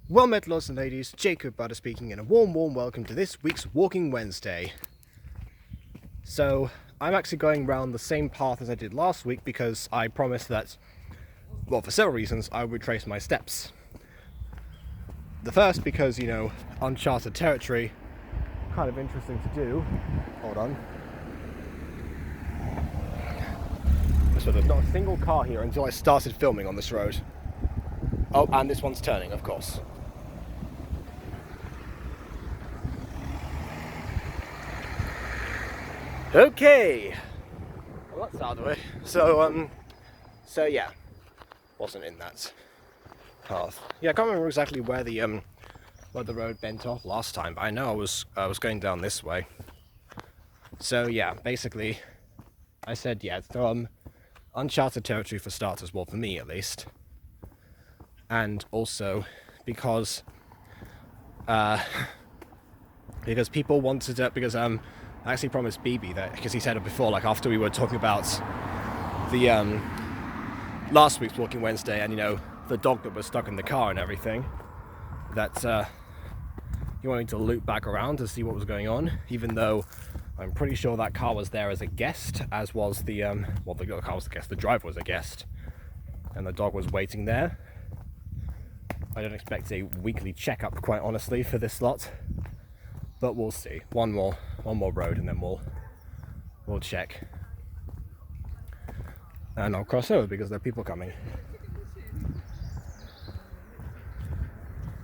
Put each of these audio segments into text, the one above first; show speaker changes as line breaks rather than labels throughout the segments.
Well met, lords and ladies, Jacob Butter speaking, and a warm welcome to this week's Walking Wednesday. So, I'm actually going round the same path as I did last week because I promised that, well, for several reasons, I would retrace my steps. The first because, uncharted territory, kind of interesting to do. Hold on. So there's not a single car here until I started filming on this road. Oh, and this one's turning, of course. Okay, well that's out of the way. So yeah, wasn't in that path. Yeah, I can't remember exactly where the road bent off last time, but I know I was going down this way. So yeah, basically, I said yeah, uncharted territory for starters, well for me at least, and also because people wanted it because I actually promised BB that, because he said it before, like after we were talking about the last week's Walking Wednesday and the dog that was stuck in the car and everything, that he wanted to loop back around to see what was going on, even though I'm pretty sure that car was there as a guest, as was the car was a guest, the driver was a guest, and the dog was waiting there. I don't expect a weekly checkup, quite honestly, for this lot, but we'll see. One more road, and then we'll check, and I'll cross over because there are people coming,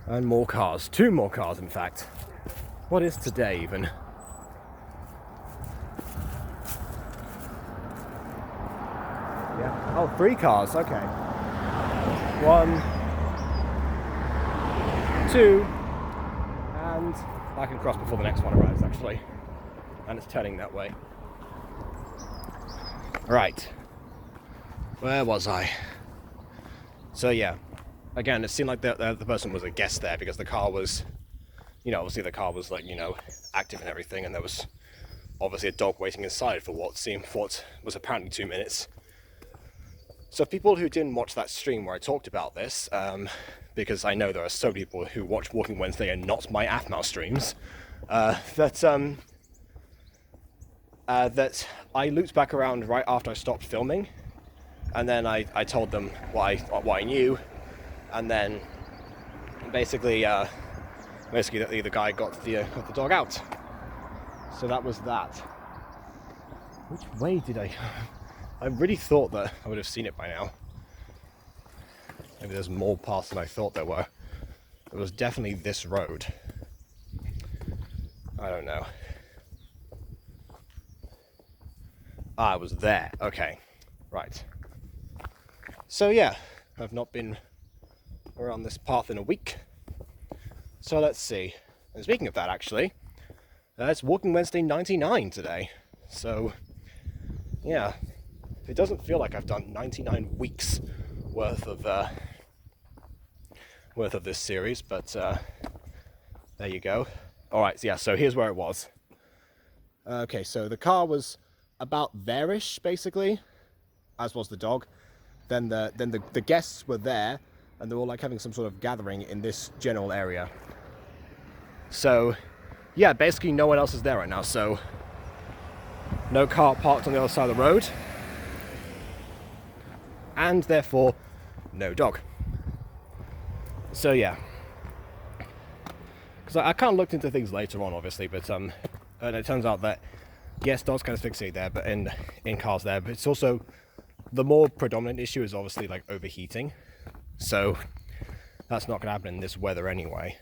and more cars, 2 more cars, in fact. What is today even? Yeah. Oh, 3 cars. Okay. 1, 2, and I can cross before the next one arrives, actually. And it's turning that way. Right. Where was I? So yeah, again, it seemed like the person was a guest there because the car was, obviously the car was like, active and everything, and there was obviously a dog waiting inside for what was apparently 2 minutes. So people who didn't watch that stream where I talked about this, because I know there are so many people who watch Walking Wednesday and not my AFMAL streams, that I looped back around right after I stopped filming, and then I told them what I knew, and then basically the guy got the dog out. So that was that. Which way did I really thought that I would have seen it by now. Maybe there's more paths than I thought there were. It was definitely this road. I don't know. I was there. Okay. Right. So yeah, I've not been around this path in a week. So let's see. And speaking of that, actually, it's Walking Wednesday 99 today. So yeah, it doesn't feel like I've done 99 weeks worth of this series, but there you go. All right, yeah. So here's where it was. Okay, so the car was about there-ish, basically, as was the dog. Then the guests were there, and they were all like having some sort of gathering in this general area. So yeah, basically no one else is there right now. So no car parked on the other side of the road, and therefore no dog. So yeah, because I kind of looked into things later on, obviously, but and it turns out that yes, dogs can asphyxiate there, but in cars there, but it's also the more predominant issue is obviously like overheating. So that's not gonna happen in this weather anyway.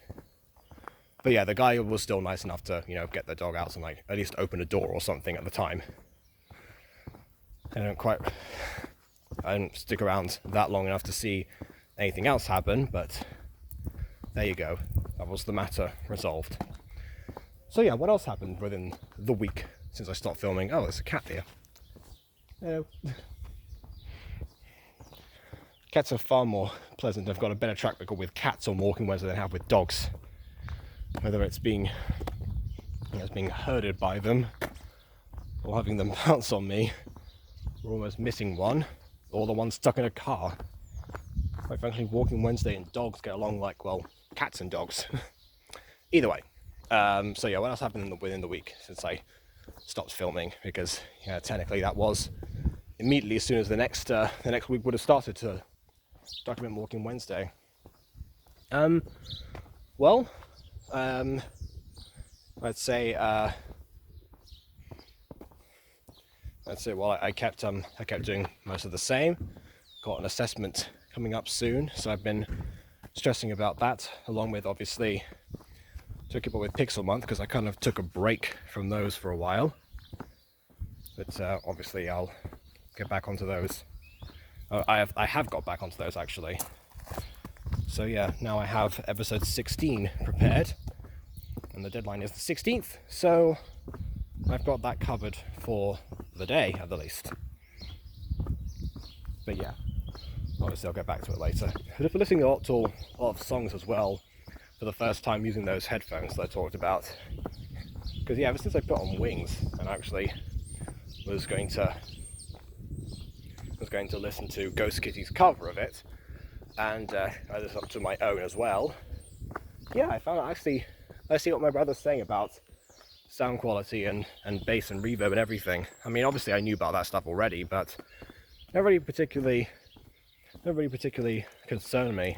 But yeah, the guy was still nice enough to get the dog out and like at least open a door or something at the time. I didn't stick around that long enough to see anything else happen, but there you go. That was the matter resolved. So yeah, what else happened within the week since I stopped filming? Oh, there's a cat here. Hello. Cats are far more pleasant. I've got a better track record with cats on Walking Wednesday than I have with dogs. Whether it's being herded by them, or having them pounce on me, or almost missing one, or the one stuck in a car. Quite frankly, Walking Wednesday and dogs get along like, well, cats and dogs. Either way. So yeah, what else happened within the week since I stopped filming? Because yeah, technically that was immediately as soon as the next week would have started to document Walking Wednesday. Well, I'd say well, I kept doing most of the same. Got an assessment coming up soon, so I've been stressing about that, along with obviously to keep up with Pixelmon because I kind of took a break from those for a while. But obviously I'll get back onto those. I have got back onto those actually. So yeah, now I have episode 16 prepared, and the deadline is the 16th. So I've got that covered for the day at the least. But yeah, obviously I'll get back to it later. I've been listening to a lot of songs as well for the first time using those headphones that I talked about. Because yeah, ever since I put on Wings and actually was going to listen to Ghost Kitty's cover of it, and I listened up to my own as well. Yeah, I found out actually I see what my brother's saying about sound quality and bass and reverb and everything. I mean, obviously I knew about that stuff already, but never really particularly concerned me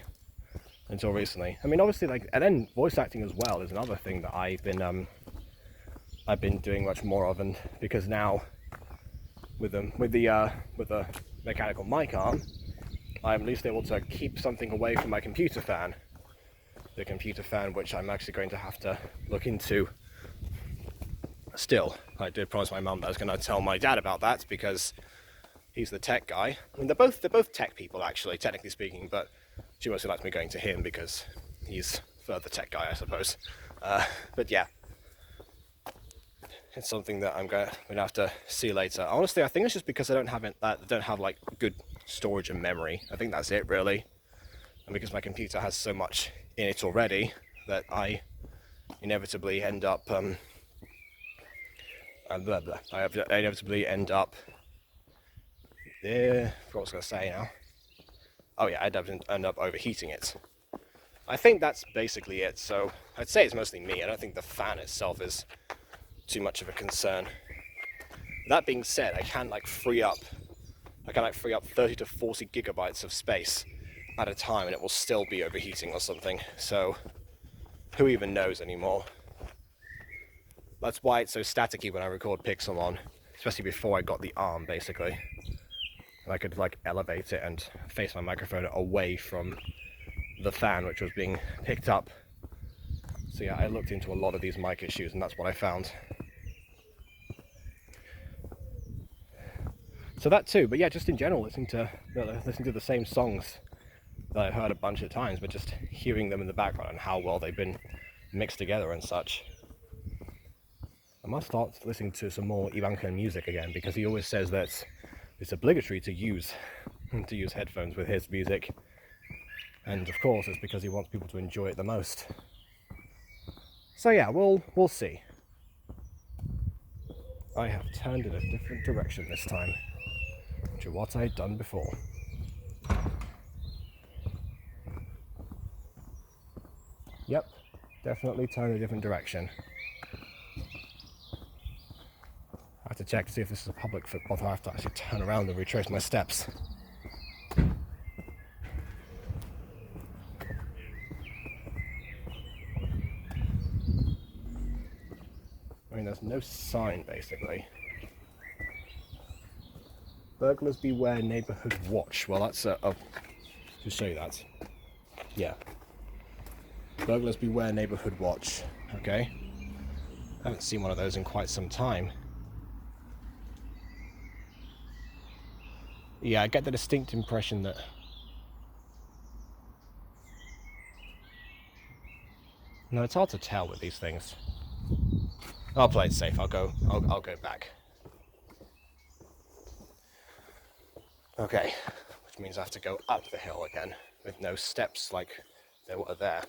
until recently. I mean, obviously, like, and then voice acting as well is another thing that I've been doing much more of, and because now with the mechanical mic arm, I'm at least able to keep something away from my computer fan. The computer fan, which I'm actually going to have to look into. Still, I did promise my mum that I was going to tell my dad about that because he's the tech guy. I mean, they're both tech people, actually, technically speaking, but she mostly likes me going to him because he's the tech guy, I suppose. But yeah, it's something that I'm gonna have to see later. Honestly, I think it's just because I don't have like good storage and memory. I think that's it, really, and because my computer has so much in it already that I inevitably end up I inevitably end up there. What was I going to say now? Oh yeah, I'd end up overheating it. I think that's basically it. So I'd say it's mostly me. I don't think the fan itself is too much of a concern. That being said, I can free up 30 to 40 gigabytes of space at a time, and it will still be overheating or something. So who even knows anymore? That's why it's so staticky when I record Pixelmon, especially before I got the arm, basically. And I could elevate it and face my microphone away from the fan, which was being picked up. So yeah, I looked into a lot of these mic issues, and that's what I found. So that too, but yeah, just in general, listening to the same songs that I've heard a bunch of times, but just hearing them in the background and how well they've been mixed together and such. I must start listening to some more Ivankan music again, because he always says that it's obligatory to use headphones with his music, and of course it's because he wants people to enjoy it the most. So yeah, we'll see. I have turned in a different direction this time to what I'd done before. Yep, definitely turned a different direction. I have to check to see if this is a public footpath. I have to actually turn around and retrace my steps. I mean, there's no sign, basically. Burglars beware, neighborhood watch. Well, that's to show you that. Yeah. Burglars beware, neighborhood watch. Okay. I haven't seen one of those in quite some time. Yeah, I get the distinct impression that no, it's hard to tell with these things. I'll play it safe. I'll go back. Okay, which means I have to go up the hill again with no steps like there were there.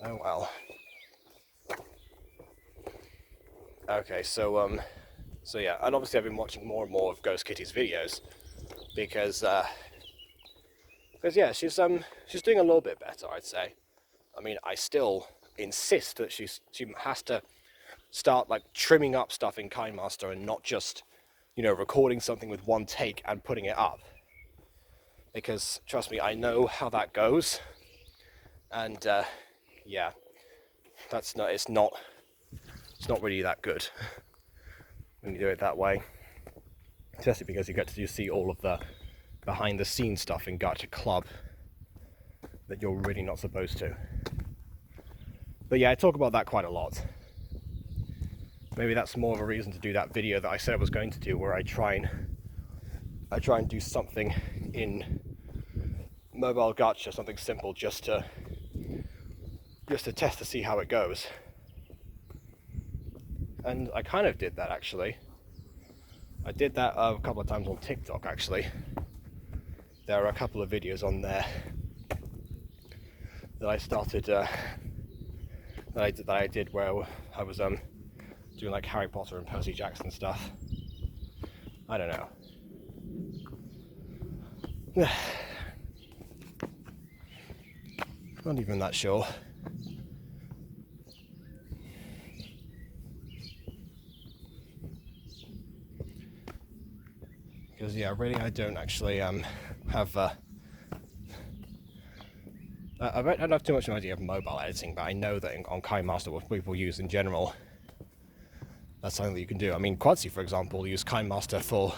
Oh well. Okay, so yeah, and obviously I've been watching more and more of Ghost Kitty's videos because Because yeah, she's doing a little bit better, I'd say. I mean, I still insist that she has to start like trimming up stuff in KineMaster and not just, recording something with one take and putting it up. Because trust me, I know how that goes, and yeah, it's not really that good when you do it that way. Especially because you get to see all of the behind the scenes stuff in Gacha Club that you're really not supposed to. But yeah, I talk about that quite a lot. Maybe that's more of a reason to do that video that I said I was going to do, where I try and do something in mobile gacha, something simple, just to test to see how it goes. And I kind of did that actually. I did that a couple of times on TikTok actually. There are a couple of videos on there that I started that I did where I was doing like Harry Potter and Percy Jackson stuff. I don't know. Not even that sure. Because yeah, really I don't actually have I don't have too much of an idea of mobile editing, but I know that on KineMaster, what people use in general, that's something that you can do. I mean, Quadzy, for example, used KineMaster for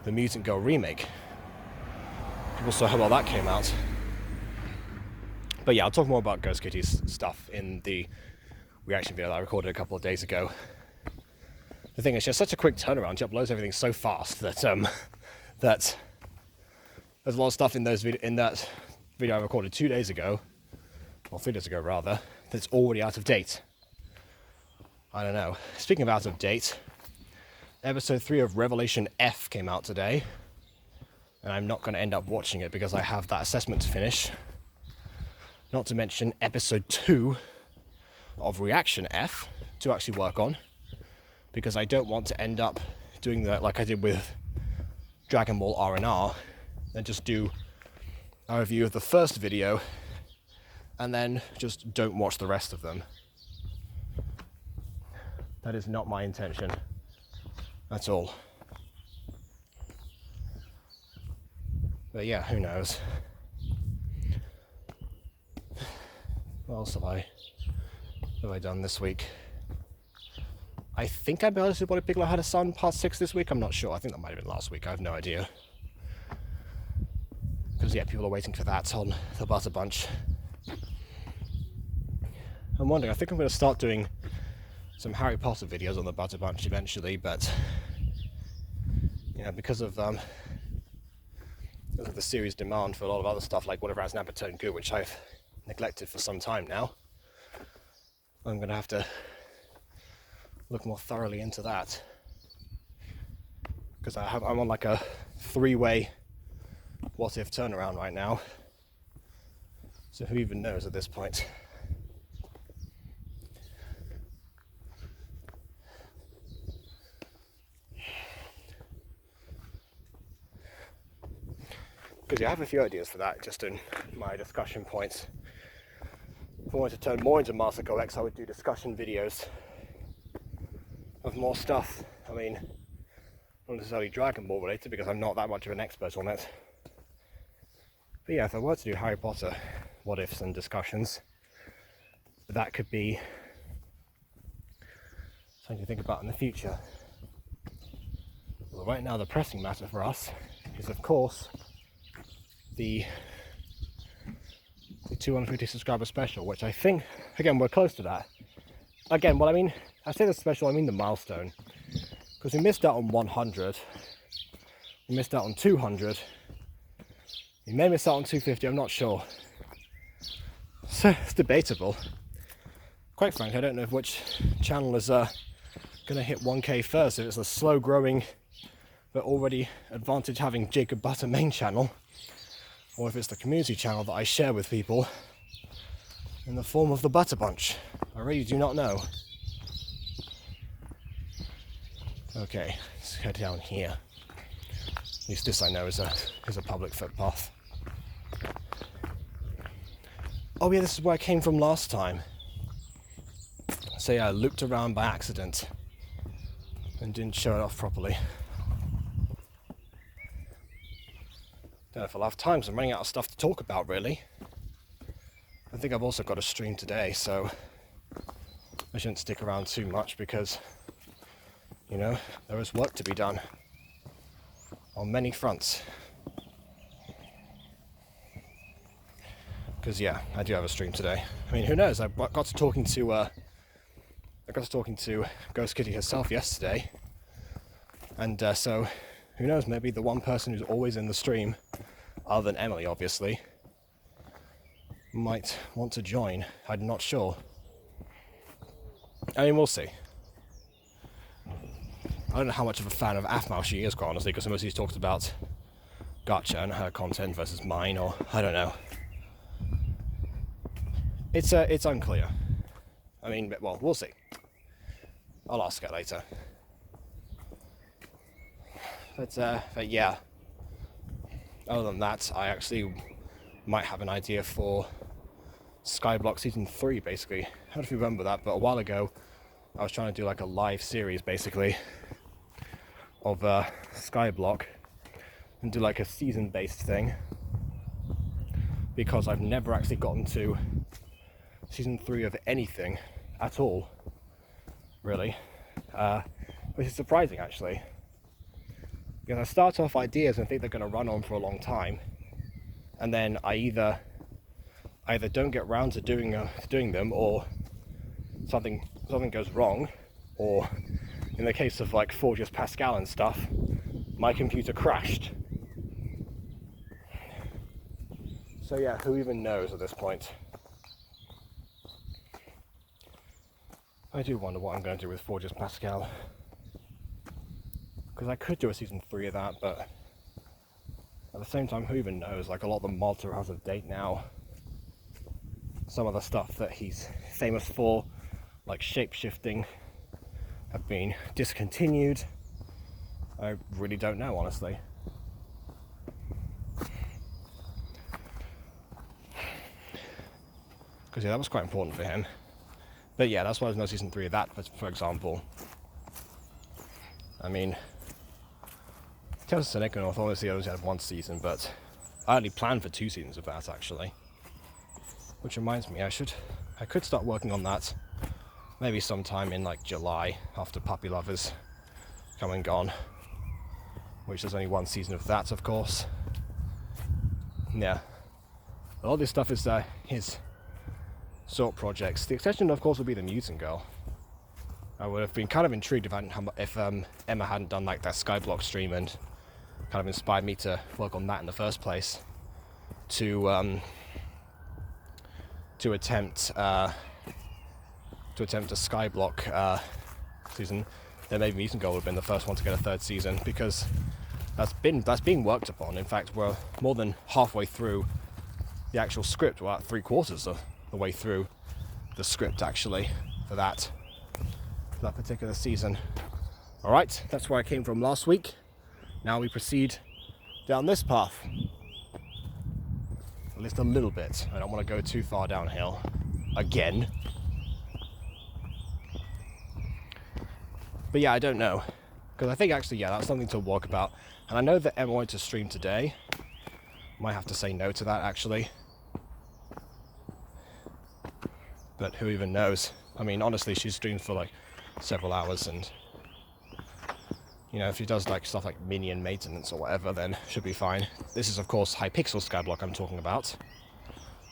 the Mutant Girl remake. People saw how well that came out. But yeah, I'll talk more about Ghost Kitty's stuff in the reaction video that I recorded a couple of days ago. The thing is, she has such a quick turnaround. She uploads everything so fast that that there's a lot of stuff in that video I recorded 2 days ago, or 3 days ago rather, that's already out of date. I don't know. Speaking of out of date, episode 3 of Revelation F came out today, and I'm not going to end up watching it because I have that assessment to finish. Not to mention episode 2 of Reaction F to actually work on, because I don't want to end up doing that like I did with Dragon Ball R&R, and just do a review of the first video and then just don't watch the rest of them. That is not my intention at all. But yeah, who knows. What else have I done this week? I think I barely supported Piccolo Had a Son Part 6 this week. I'm not sure. I think that might have been last week. I have no idea. Because yeah, people are waiting for that on the Butter Bunch. I'm wondering, I think I'm going to start doing some Harry Potter videos on the Butter Bunch eventually, but because of the series demand for a lot of other stuff, like whatever has Naruto and Goo, which I've neglected for some time now, I'm going to have to look more thoroughly into that. Because I'm on like a 3-way what if turnaround right now. So who even knows at this point? Because I have a few ideas for that, just in my discussion points. If I wanted to turn more into Masako X, I would do discussion videos of more stuff. I mean, not necessarily Dragon Ball related, because I'm not that much of an expert on it. But yeah, if I were to do Harry Potter what ifs and discussions, that could be something to think about in the future. Well, right now the pressing matter for us is, of course, the 250 subscriber special, which I think, again, we're close to that. Again, well, I mean, I say the special, I mean the milestone, because we missed out on 100, we missed out on 200, we may miss out on 250, I'm not sure. So it's debatable. Quite frankly, I don't know which channel is going to hit 1K first, if it's a slow growing but already advantage having Jacob Butter main channel, or if it's the community channel that I share with people in the form of the Butter Bunch. I really do not know. Okay, let's head down here. At least this I know is a public footpath. Oh yeah, this is where I came from last time. So yeah, I looped around by accident and didn't show it off properly. Don't know if I'll have time, so I'm running out of stuff to talk about, really. I think I've also got a stream today, so I shouldn't stick around too much because, you know, there is work to be done on many fronts. Because yeah, I do have a stream today. I mean, who knows? I got to talking to Ghost Kitty herself yesterday, and so who knows? Maybe the one person who's always in the stream, other than Emily, obviously, might want to join. I'm not sure. I mean, we'll see. I don't know how much of a fan of Aphmau she is, quite honestly, because mostly she's talked about Gacha and her content versus mine, or I don't know. It's unclear. I mean, well, we'll see. I'll ask her later. But yeah. Other than that, I actually might have an idea for Skyblock Season 3, basically. I don't know if you remember that, but a while ago, I was trying to do like a live series, basically, of Skyblock, and do like a season-based thing, because I've never actually gotten to Season 3 of anything at all, really, which is surprising, actually. Because I start off ideas and think they're going to run on for a long time, and then I either don't get round to doing them, or something goes wrong, or in the case of like Forges Pascal and stuff, my computer crashed. So yeah, who even knows at this point? I do wonder what I'm going to do with Forges Pascal. Because I could do a Season 3 of that, but at the same time, who even knows? Like, a lot of the mods are out of date now. Some of the stuff that he's famous for, like shape-shifting, have been discontinued. I really don't know, honestly. Because yeah, that was quite important for him. But yeah, that's why there's no Season 3 of that, for example. I mean, Tales of Seneca, obviously I only had one season, but I only planned for 2 seasons of that, actually. Which reminds me, I could start working on that maybe sometime in like July, after Puppy Lovers come and gone. Which there's only 1 season of that, of course. Yeah. A lot of this stuff is his sort projects. The exception, of course, would be the Mutant Girl. I would have been kind of intrigued if Emma hadn't done like that Skyblock stream and kind of inspired me to work on that in the first place. To attempt a Skyblock season. Then maybe Mutant Girl would have been the first one to get a 3rd season, because that's being worked upon. In fact, we're more than halfway through the actual script. We're about 3/4 of the way through the script, actually, for that particular season. Alright, that's where I came from last week. Now we proceed down this path. At least a little bit. I don't want to go too far downhill again. But yeah, I don't know. Because I think actually, yeah, that's something to walk about. And I know that Emma wanted to stream today. Might have to say no to that, actually. But who even knows? I mean, honestly, she streams for like several hours, and you know, if she does like stuff like minion maintenance or whatever, then should be fine. This is, of course, Hypixel Skyblock I'm talking about,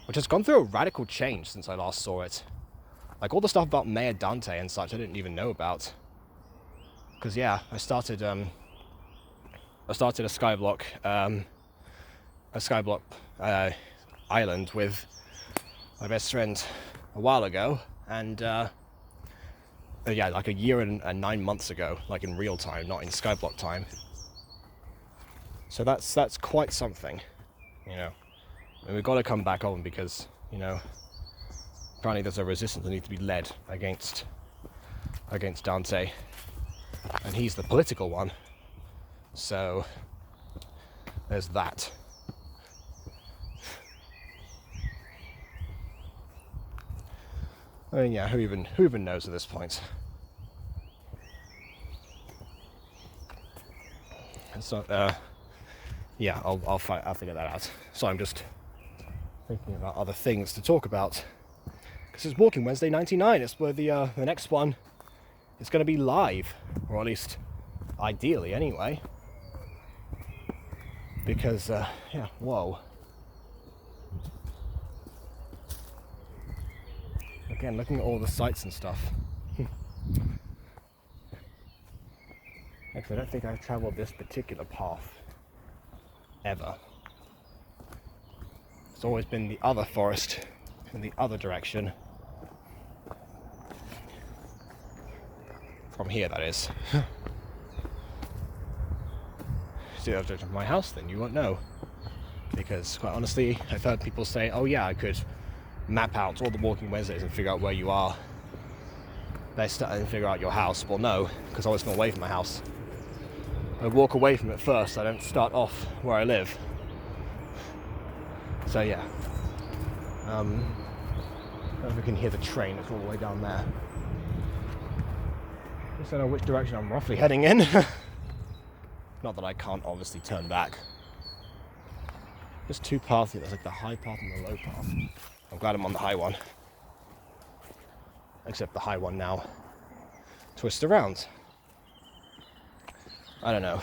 which has gone through a radical change since I last saw it. Like, all the stuff about Mayor Dante and such I didn't even know about. Because yeah, I started a Skyblock island with my best friend a while ago, and yeah, like a year and 9 months ago, like in real time, not in Skyblock time. So that's quite something, you know. And we've got to come back on because, you know, apparently there's a resistance that needs to be led against Dante, and he's the political one. So there's that. I mean, yeah, who even knows at this point? So, yeah, I'll figure that out. So I'm just thinking about other things to talk about. Because it's Walking Wednesday 99. It's where the next one is going to be live, or at least ideally, anyway. Because, yeah, whoa. Again, looking at all the sights and stuff. Actually, I don't think I've travelled this particular path ever. It's always been the other forest in the other direction. From here, that is. See the other direction of my house, then you won't know. Because, quite honestly, I've heard people say, oh yeah, I could map out all the Walking Wednesdays and figure out where you are. They start and figure out your house. Well, no, because I always come away from my house. I walk away from it first. I don't start off where I live. So yeah. I don't know if you can hear the train. It's all the way down there. Just don't know which direction I'm roughly heading in. Not that I can't obviously turn back. There's two paths here. There's like the high path and the low path. I'm glad I'm on the high one. Except the high one now twists around. I don't know.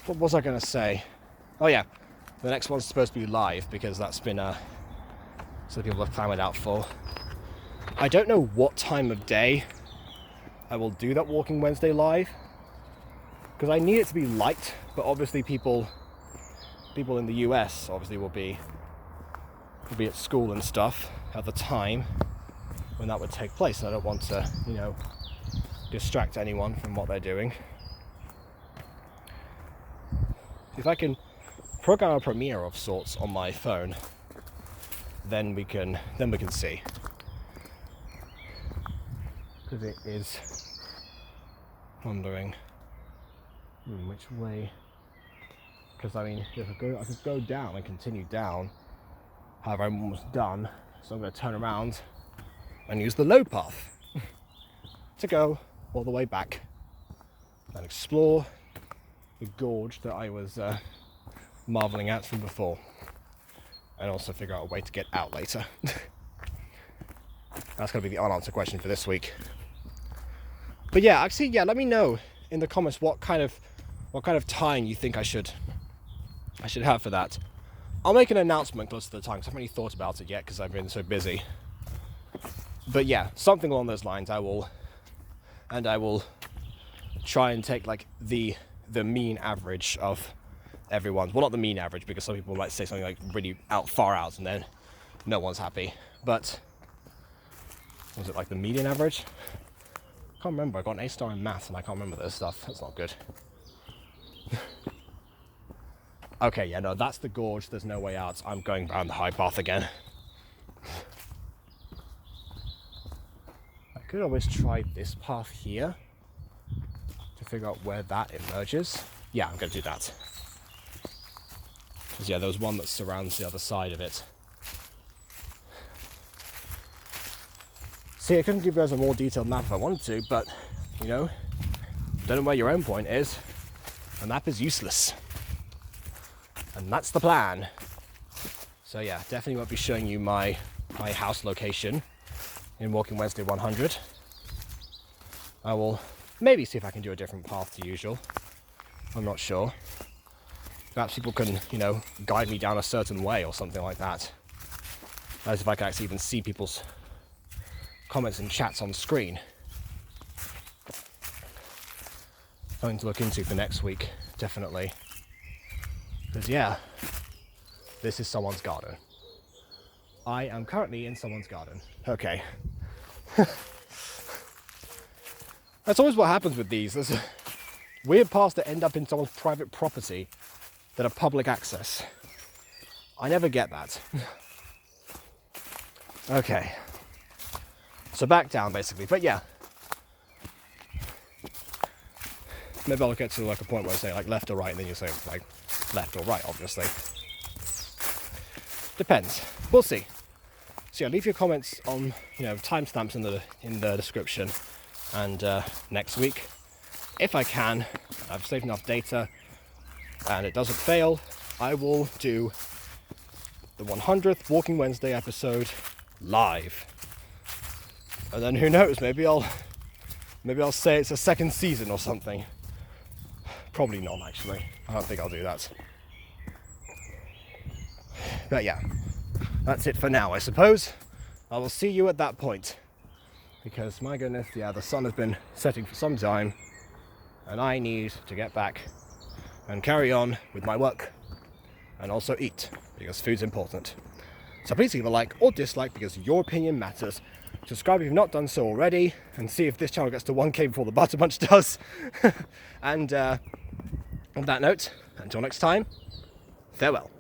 What was I going to say? Oh yeah, the next one's supposed to be live because that's been so people have clamoured out for. I don't know what time of day I will do that Walking Wednesday live, because I need it to be light, but obviously people in the US obviously will be at school and stuff at the time when that would take place, and I don't want to, distract anyone from what they're doing. If I can program a premiere of sorts on my phone, then we can see. Because it is wondering which way. Because I mean, if I could go down and continue down. However, I'm almost done, so I'm going to turn around and use the low path to go all the way back and explore the gorge that I was marveling at from before, and also figure out a way to get out later. That's going to be the unanswered question for this week. But yeah, actually, yeah, let me know in the comments what kind of time you think I should have for that. I'll make an announcement close to the time, because I haven't really thought about it yet because I've been so busy. But yeah, something along those lines. I will try and take like the mean average of everyone's. Well, not the mean average, because some people might say something like really far out, and then no one's happy. But was it like the median average? I can't remember. I got an A star in maths, and I can't remember this stuff. That's not good. Okay, yeah, no, that's the gorge. There's no way out. I'm going around the high path again. I could always try this path here to figure out where that emerges. Yeah, I'm going to do that. Because, yeah, there was one that surrounds the other side of it. See, I couldn't give you guys a more detailed map if I wanted to, but, don't know where your end point is. A map is useless. And that's the plan. So yeah, definitely won't be showing you my house location in Walking Wednesday 100. I will maybe see if I can do a different path to usual. I'm not sure. Perhaps people can, guide me down a certain way or something like that. As if I can actually even see people's comments and chats on screen. Something to look into for next week, definitely. Because yeah, this is someone's garden. I am currently in someone's garden. Okay. That's always what happens with these. There's weird paths that end up in someone's private property that are public access. I never get that. Okay. So back down basically, but yeah. Maybe I'll get to like a point where I say like left or right, and then you say like left or right, obviously. Depends. We'll see. So yeah, leave your comments on, timestamps in the description. And next week, if I can, I've saved enough data and it doesn't fail, I will do the 100th Walking Wednesday episode live. And then who knows, maybe I'll say it's a second season or something. Probably not, actually. I don't think I'll do that. But yeah, that's it for now, I suppose. I will see you at that point. Because my goodness, yeah, the sun has been setting for some time. And I need to get back and carry on with my work. And also eat, because food's important. So please leave a like or dislike, because your opinion matters. Subscribe if you've not done so already, and see if this channel gets to 1K before the Butter Bunch does. And on that note, until next time, farewell.